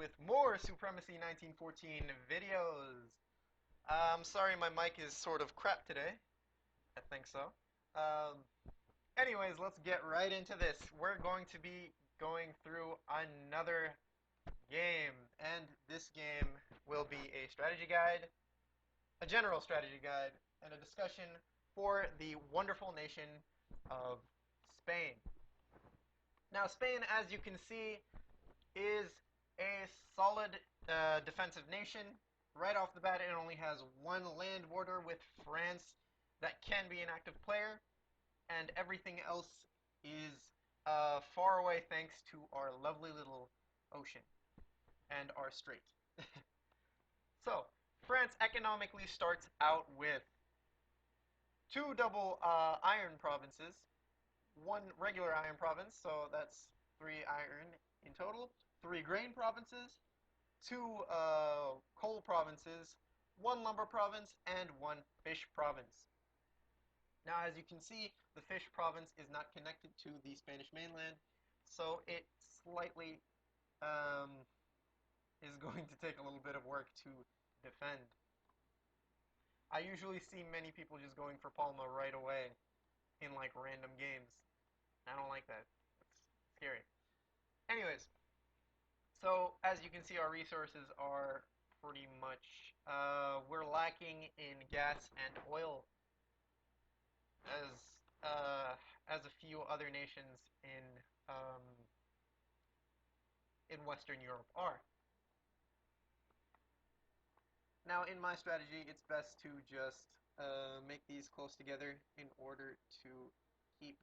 with more Supremacy 1914 videos. I'm sorry my mic is sort of crap today. I think so. Um, Anyways, let's get right into this. We're going to be going through another game, and this game will be a strategy guide, a general strategy guide, and a discussion for the wonderful nation of Spain. Now, Spain, as you can see, is a solid defensive nation. Right off the bat, it only has one land border with France that can be an active player, and everything else is far away thanks to our lovely little ocean and our strait. So, France economically starts out with two double iron provinces, one regular iron province, so that's 3 iron in total, 3 grain provinces, 2 coal provinces, 1 lumber province, and 1 fish province. Now, as you can see, the fish province is not connected to the Spanish mainland, so it slightly is going to take a little bit of work to defend. I usually see many people just going for Palma right away in like random games. I don't like that. It's scary. Anyways, so as you can see, our resources are pretty much we're lacking in gas and oil, as a few other nations in Western Europe are. Now, in my strategy, it's best to just make these close together in order to keep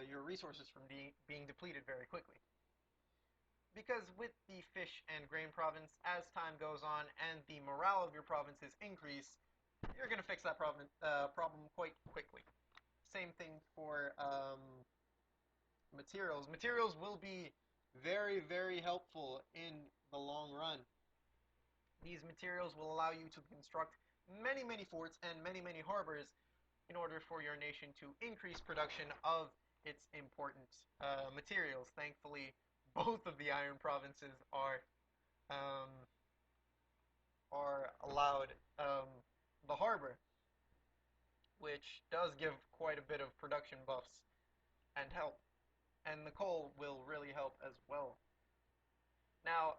your resources from being depleted very quickly. Because with the fish and grain province, as time goes on and the morale of your provinces increase, you're going to fix that problem quite quickly. Same thing for materials. Materials will be very, very helpful in the long run. These materials will allow you to construct many, many forts and many, many harbors in order for your nation to increase production of its important materials. Thankfully, both of the iron provinces um, are allowed the harbor, which does give quite a bit of production buffs and help. And the coal will really help as well. Now,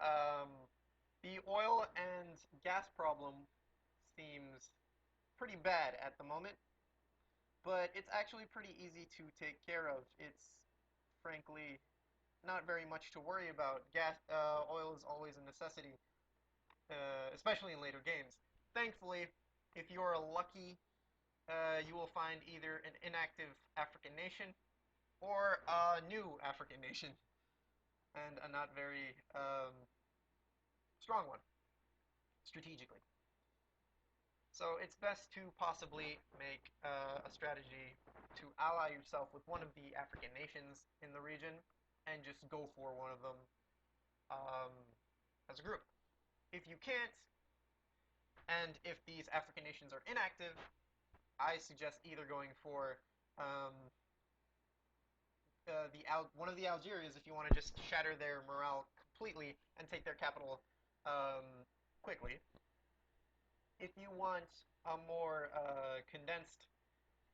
the oil and gas problem seems pretty bad at the moment, but it's actually pretty easy to take care of. It's frankly not very much to worry about. Oil is always a necessity, especially in later games. Thankfully, if you're lucky, you will find either an inactive African nation or a new African nation, and a not very strong one, strategically. So it's best to possibly make a strategy to ally yourself with one of the African nations in the region and just go for one of them um, as a group. If you can't, and if these African nations are inactive, I suggest either going for one of the Algerias if you want to just shatter their morale completely and take their capital quickly. If you want a more condensed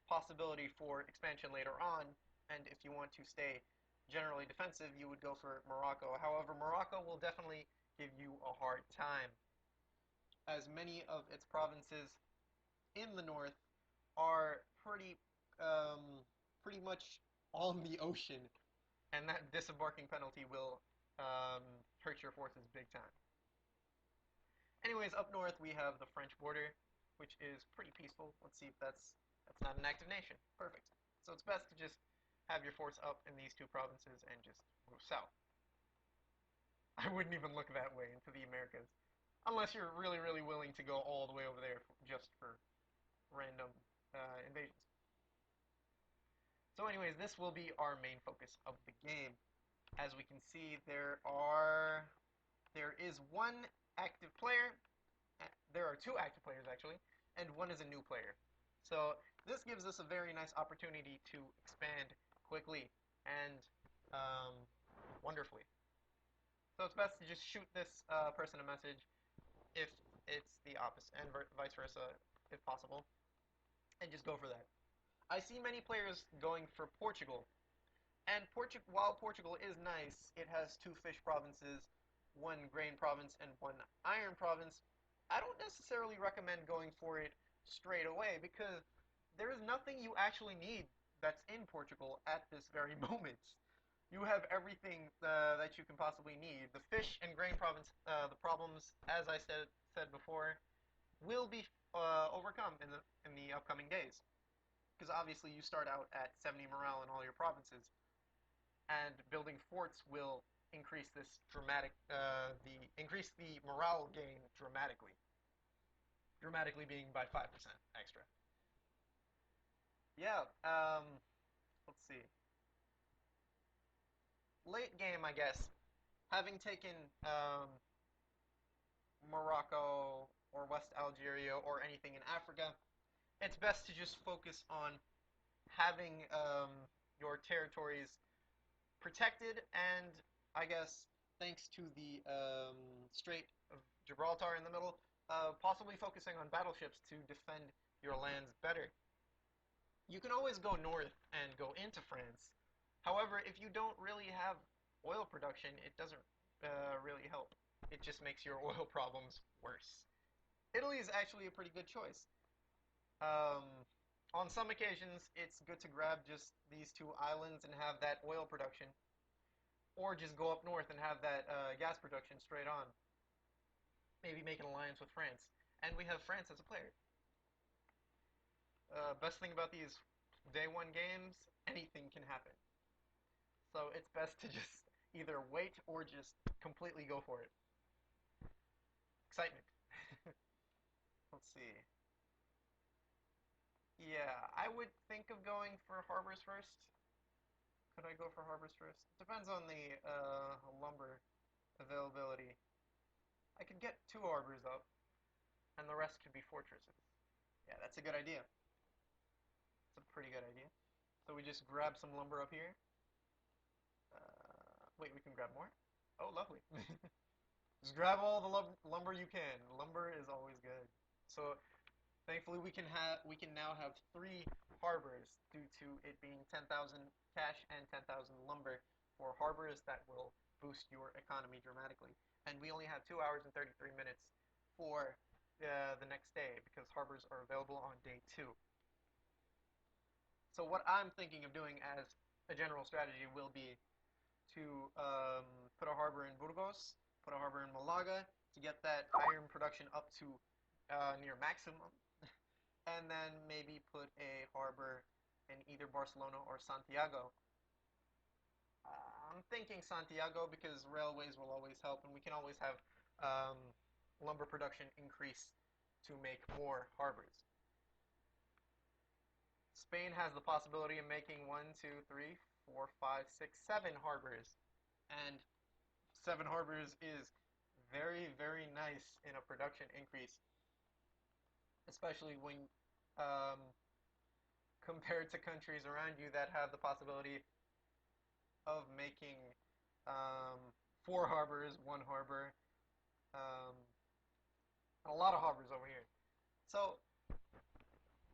possibility for expansion later on, and if you want to stay generally defensive, you would go for Morocco. However, Morocco will definitely give you a hard time, as many of its provinces in the north are pretty much on the ocean, and that disembarking penalty will hurt your forces big time. Anyways, up north we have the French border, which is pretty peaceful. Let's see if that's not an active nation. Perfect. So it's best to just have your force up in these two provinces and just move south. I wouldn't even look that way into the Americas, unless you're really, really willing to go all the way over there just for random invasions. So anyways, this will be our main focus of the game. As we can see, there is one active player. There are 2 active players actually, and one is a new player. So this gives us a very nice opportunity to expand quickly and wonderfully. So it's best to just shoot this person a message if it's the opposite, and vice versa if possible, and just go for that. I see many players going for Portugal, and while Portugal is nice, it has two fish provinces, one grain province and one iron province. I don't necessarily recommend going for it straight away because there is nothing you actually need that's in Portugal at this very moment. You have everything that you can possibly need. The fish and grain province, the problems, as I said before, will be overcome in the upcoming days. Because obviously you start out at 70 morale in all your provinces, and building forts will increase this increase the morale gain dramatically. Dramatically being by 5% extra. Yeah. Let's see. Late game, I guess. Having taken Morocco or West Algeria or anything in Africa, it's best to just focus on having your territories protected, and I guess thanks to the Strait of Gibraltar in the middle, possibly focusing on battleships to defend your lands better. You can always go north and go into France. However, if you don't really have oil production, it doesn't really help. It just makes your oil problems worse. Italy is actually a pretty good choice. Um, on some occasions, it's good to grab just these two islands and have that oil production, or just go up north and have that gas production straight on. Maybe make an alliance with France, and we have France as a player. Best thing about these day one games, anything can happen. So it's best to just either wait or just completely go for it. Excitement. Let's see. Yeah, I would think of going for harbors first. Could I go for harbors first? Depends on the lumber availability. I could get two harbors up, and the rest could be fortresses. Yeah, that's a good idea. It's a pretty good idea. So we just grab some lumber up here. Wait, we can grab more? Oh, lovely. Just grab all the lumber you can. Lumber is always good. So thankfully we can now have three harbors due to it being 10,000 cash and 10,000 lumber for harbors that will boost your economy dramatically. And we only have 2 hours and 33 minutes for the next day because harbors are available on day 2. So what I'm thinking of doing as a general strategy will be to put a harbor in Burgos, put a harbor in Malaga to get that iron production up to near maximum, and then maybe put a harbor in either Barcelona or Santiago. I'm thinking Santiago because railways will always help, and we can always have um, lumber production increase to make more harbors. Spain has the possibility of making 7 harbors, and 7 harbors is very, very nice in a production increase, especially when um, compared to countries around you that have the possibility of making um, 4 harbors, 1 harbor, um, a lot of harbors over here. So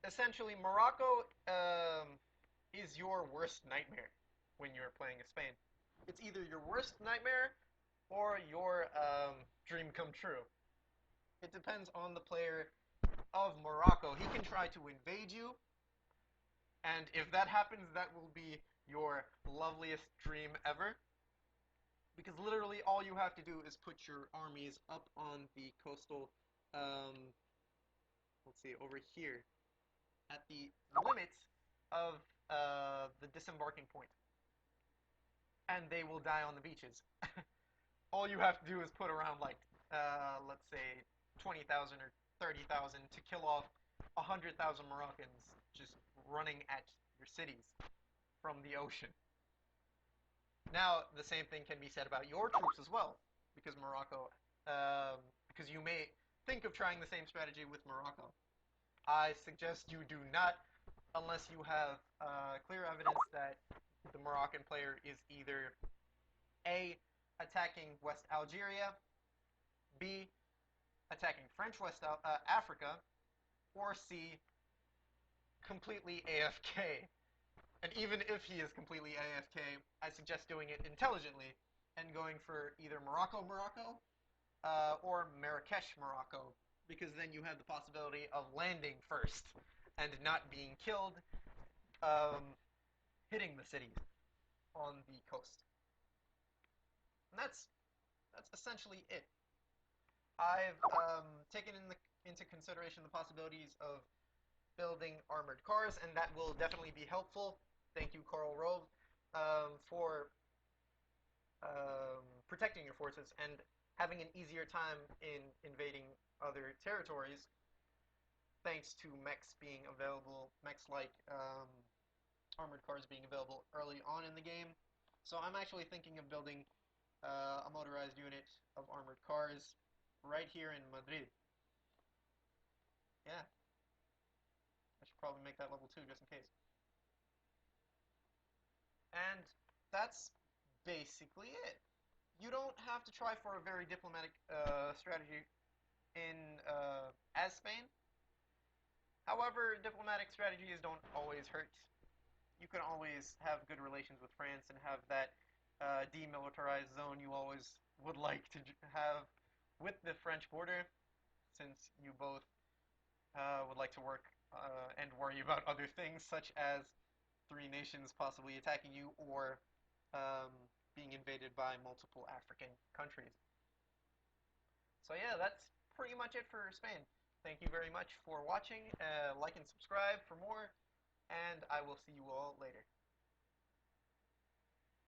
essentially, Morocco is your worst nightmare when you're playing as Spain. It's either your worst nightmare or your dream come true. It depends on the player of Morocco. He can try to invade you, and if that happens, that will be your loveliest dream ever. Because literally all you have to do is put your armies up on the coastal, um, let's see, over here, at the limits of the disembarking point, and they will die on the beaches. All you have to do is put around like, let's say, 20,000 or 30,000 to kill off 100,000 Moroccans just running at your cities from the ocean. Now, the same thing can be said about your troops as well, because because you may think of trying the same strategy with Morocco. I suggest you do not, unless you have clear evidence that the Moroccan player is either A, attacking West Algeria, B, attacking French West Africa, or C, completely AFK. And even if he is completely AFK, I suggest doing it intelligently and going for either Morocco, or Marrakesh, Morocco, because then you have the possibility of landing first and not being killed, um, hitting the cities on the coast. And that's essentially it. I've taken into consideration the possibilities of building armored cars, and that will definitely be helpful. Thank you, Karl Rove, for protecting your forces and having an easier time in invading other territories, thanks to mechs being available, mechs like armored cars being available early on in the game. So I'm actually thinking of building a motorized unit of armored cars right here in Madrid. Yeah, I should probably make that level 2 just in case. And that's basically it. You don't have to try for a very diplomatic strategy in as Spain. However, diplomatic strategies don't always hurt. You can always have good relations with France and have that demilitarized zone you always would like to have with the French border, since you both would like to work and worry about other things, such as three nations possibly attacking you or um, being invaded by multiple African countries. So yeah, that's pretty much it for Spain. Thank you very much for watching. Like and subscribe for more, and I will see you all later.